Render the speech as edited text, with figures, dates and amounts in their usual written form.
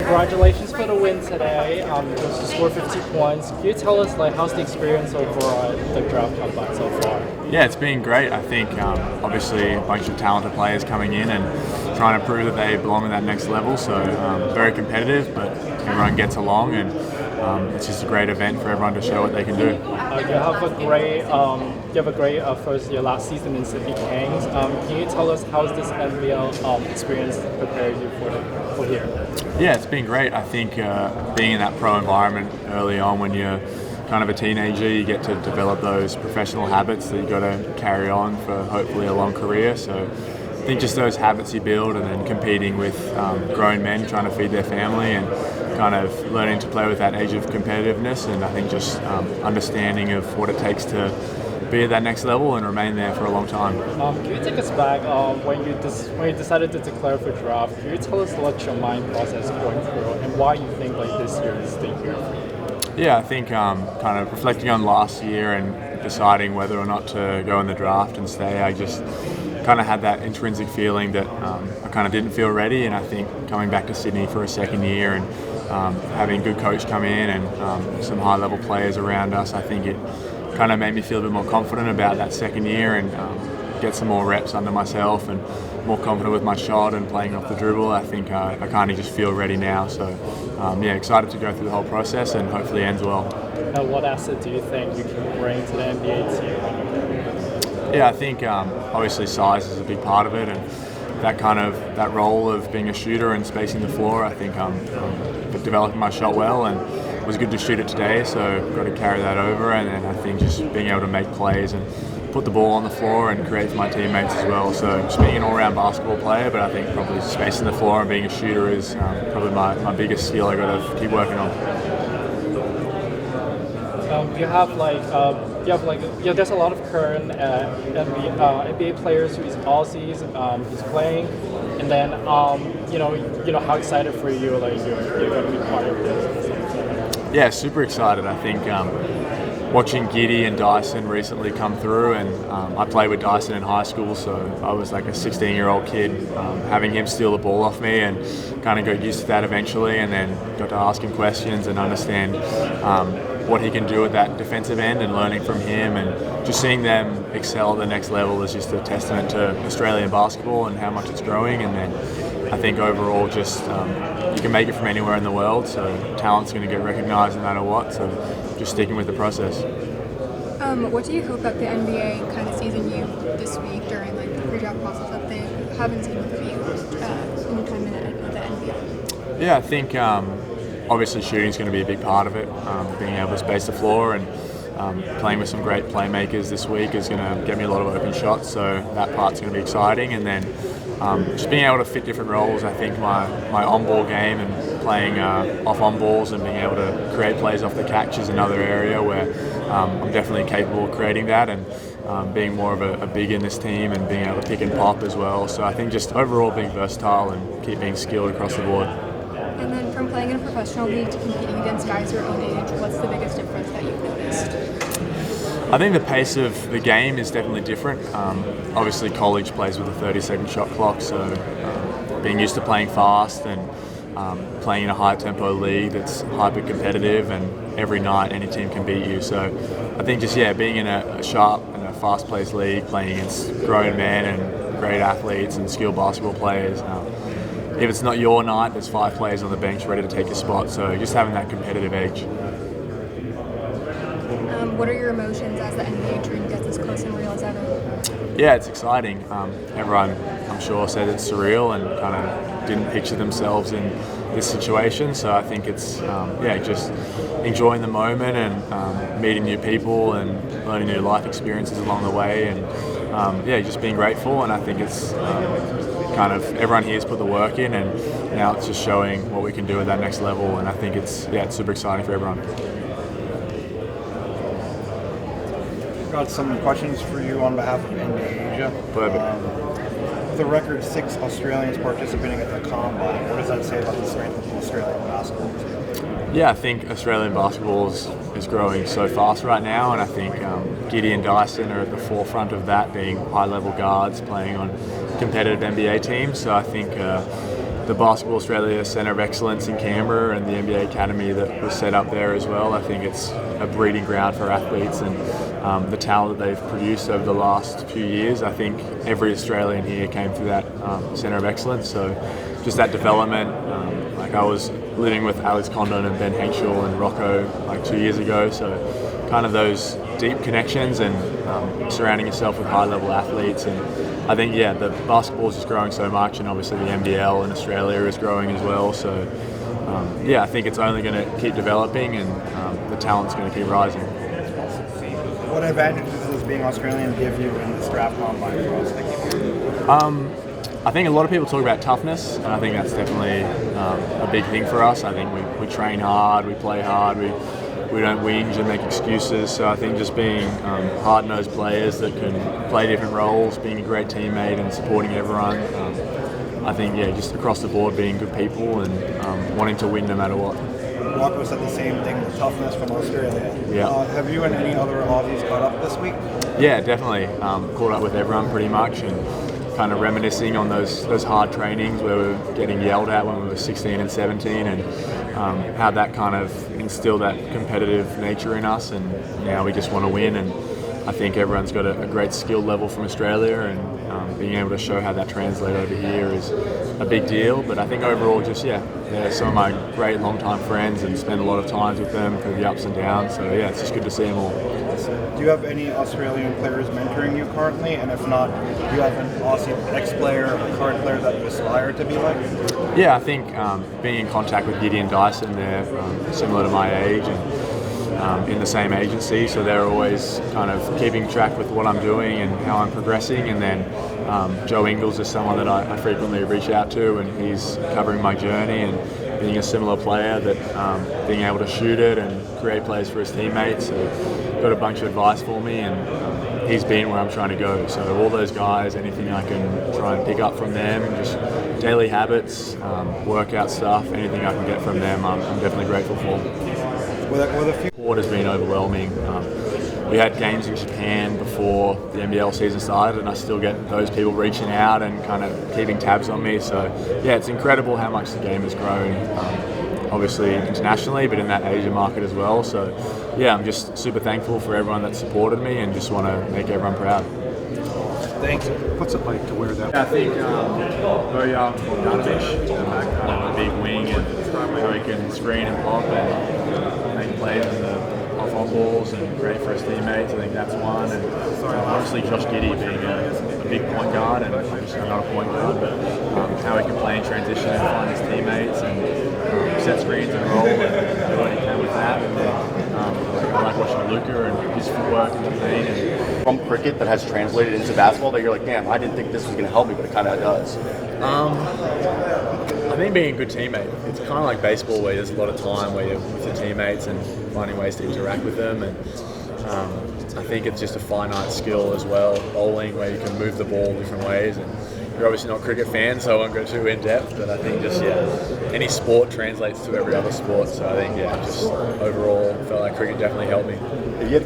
Congratulations for the win today. You scored 50 points. Can you tell us how's the experience overall at the draft combine so far? Yeah, it's been great. I think obviously a bunch of talented players coming in and trying to prove that they belong at that next level. So very competitive, but everyone gets along, and it's just a great event for everyone to show what they can do. You have a great first year last season in Sydney Kings. Can you tell us how this NBL experience prepared you for here? Yeah, it's been great. I think being in that pro environment early on when you're kind of a teenager, you get to develop those professional habits that you got to carry on for hopefully a long career. So I think just those habits you build, and then competing with grown men trying to feed their family, and kind of learning to play with that age of competitiveness, and I think just understanding of what it takes to be at that next level and remain there for a long time. Can you take us back when you decided to declare for draft? Can you tell us what your mind process going through and why you think this year is the year for you? Yeah, I think kind of reflecting on last year and deciding whether or not to go in the draft and stay, I just kind of had that intrinsic feeling that I kind of didn't feel ready, and I think coming back to Sydney for a second year and having a good coach come in and some high-level players around us, I think it kind of made me feel a bit more confident about that second year and get some more reps under myself and more confident with my shot and playing off the dribble. I think I kind of just feel ready now. So yeah, excited to go through the whole process and hopefully it ends well. What asset do you think you can bring to the NBA team? Yeah, I think obviously size is a big part of it, and that role of being a shooter and spacing the floor. I think developing my shot well, and it was good to shoot it today, so got to carry that over. And then I think just being able to make plays and put the ball on the floor and create for my teammates as well. So just being an all-round basketball player, but I think probably spacing the floor and being a shooter is probably my biggest skill I got to keep working on. There's a lot of current NBA players who is Aussies, who's playing, and then how excited for you you're going to be part of this. Yeah, super excited. I think watching Giddy and Dyson recently come through, and I played with Dyson in high school, so I was like a 16-year-old kid, having him steal the ball off me and kind of got used to that eventually, and then got to ask him questions and understand what he can do at that defensive end, and learning from him, and just seeing them excel at the next level is just a testament to Australian basketball and how much it's growing. And then I think overall just you can make it from anywhere in the world, so talent's going to get recognised no matter what, so just sticking with the process. What do you hope that the NBA kind of sees in you this week during the pre-draft process that they haven't seen with you in your time in the NBA? Yeah, I think obviously shooting is going to be a big part of it. Being able to space the floor and playing with some great playmakers this week is going to get me a lot of open shots, so that part's going to be exciting. And then just being able to fit different roles. I think my on-ball game and playing off on-balls and being able to create plays off the catch is another area where I'm definitely capable of creating that, and being more of a big in this team and being able to pick and pop as well. So I think just overall being versatile and keep being skilled across the board. And then from playing in a professional league to competing against guys your own age, what's the biggest difference that you've noticed? I think the pace of the game is definitely different. Obviously college plays with a 30-second shot clock, so being used to playing fast and playing in a high-tempo league that's hyper-competitive, and every night any team can beat you. So I think just being in a sharp and a fast-paced league, playing against grown men and great athletes and skilled basketball players. If it's not your night, there's 5 players on the bench ready to take your spot. So just having that competitive edge. What are your emotions as the NBA dream gets as close and real as ever? Yeah, it's exciting. Everyone, I'm sure, said it's surreal and kind of didn't picture themselves in this situation. So I think it's just enjoying the moment and meeting new people and learning new life experiences along the way, and just being grateful. And I think it's kind of everyone here's put the work in, and now it's just showing what we can do at that next level. And I think it's super exciting for everyone. Got some questions for you on behalf of NBA Asia. Perfect. The record 6 Australians participating at the Combine. What does that say about the strength of the Australian basketball team? Yeah, I think Australian basketball is growing so fast right now, and I think Giddy and Dyson are at the forefront of that, being high-level guards playing on competitive NBA teams. So I think the Basketball Australia Centre of Excellence in Canberra and the NBA Academy that was set up there as well. I think it's a breeding ground for athletes, and the talent that they've produced over the last few years. I think every Australian here came through that Centre of Excellence. So just that development. Like I was living with Alex Condon and Ben Henschel and Rocco like 2 years ago. So kind of those deep connections and surrounding yourself with high-level athletes. And I think, yeah, the basketball is just growing so much, and obviously the NBL in Australia is growing as well. So, yeah, I think it's only going to keep developing, and the talent's going to keep rising. What advantages does being Australian give you in this draft combine? I think a lot of people talk about toughness, and I think that's definitely a big thing for us. I think we train hard, we play hard, we don't whinge and make excuses. So I think just being hard-nosed players that can play different roles, being a great teammate and supporting everyone. I think, yeah, just across the board being good people and wanting to win no matter what. Rocco said the same thing, the toughness from Australia. Yeah. Have you and any other Aussies caught up this week? Yeah, definitely. Caught up with everyone pretty much, and kind of reminiscing on those hard trainings where we were getting yelled at when we were 16 and 17, and how that kind of instilled that competitive nature in us, and now we just want to win. And I think everyone's got a great skill level from Australia, and being able to show how that translates over here is a big deal. But I think overall, just they're some of my great long-time friends and spend a lot of time with them through the ups and downs. So yeah, it's just good to see them all. Do you have any Australian players mentoring you currently? And if not, do you have an Aussie ex-player or current player that you aspire to be like? Yeah, I think being in contact with Giddy and Dyson, they're similar to my age and in the same agency, so they're always kind of keeping track with what I'm doing and how I'm progressing. And then Joe Ingles is someone that I frequently reach out to, and he's covering my journey and being a similar player, that being able to shoot it and create plays for his teammates. So got a bunch of advice for me, and he's been where I'm trying to go. So all those guys, anything I can try and pick up from them, just daily habits, workout stuff, anything I can get from them, I'm definitely grateful for. Support has been overwhelming. We had games in Japan before the NBL season started, and I still get those people reaching out and kind of keeping tabs on me. So yeah, it's incredible how much the game has grown, obviously internationally, but in that Asia market as well. So yeah, I'm just super thankful for everyone that supported me, and just want to make everyone proud. Thanks. What's it like to wear that? I think Bojan Bogdanovic, kind of a big wing, and how he can screen and pop and make plays in the off balls and great for his teammates. I think that's one. And obviously Josh Giddey being a big point guard, and obviously not a point guard, but how he can play in transition and find his teammates and set screens and roll and do what he can with that. And then I like watching Luka and his footwork in the paint. And from cricket that has translated into basketball that you're like, damn, I didn't think this was going to help me, but it kind of does? I think being a good teammate, it's kind of like baseball where there's a lot of time where you're with your teammates and finding ways to interact with them. And I think it's just a finite skill as well, bowling, where you can move the ball different ways. And you're obviously not a cricket fan, so I won't go too in depth, but I think just, any sport translates to every other sport. So I think, just overall, I felt like cricket definitely helped me. You had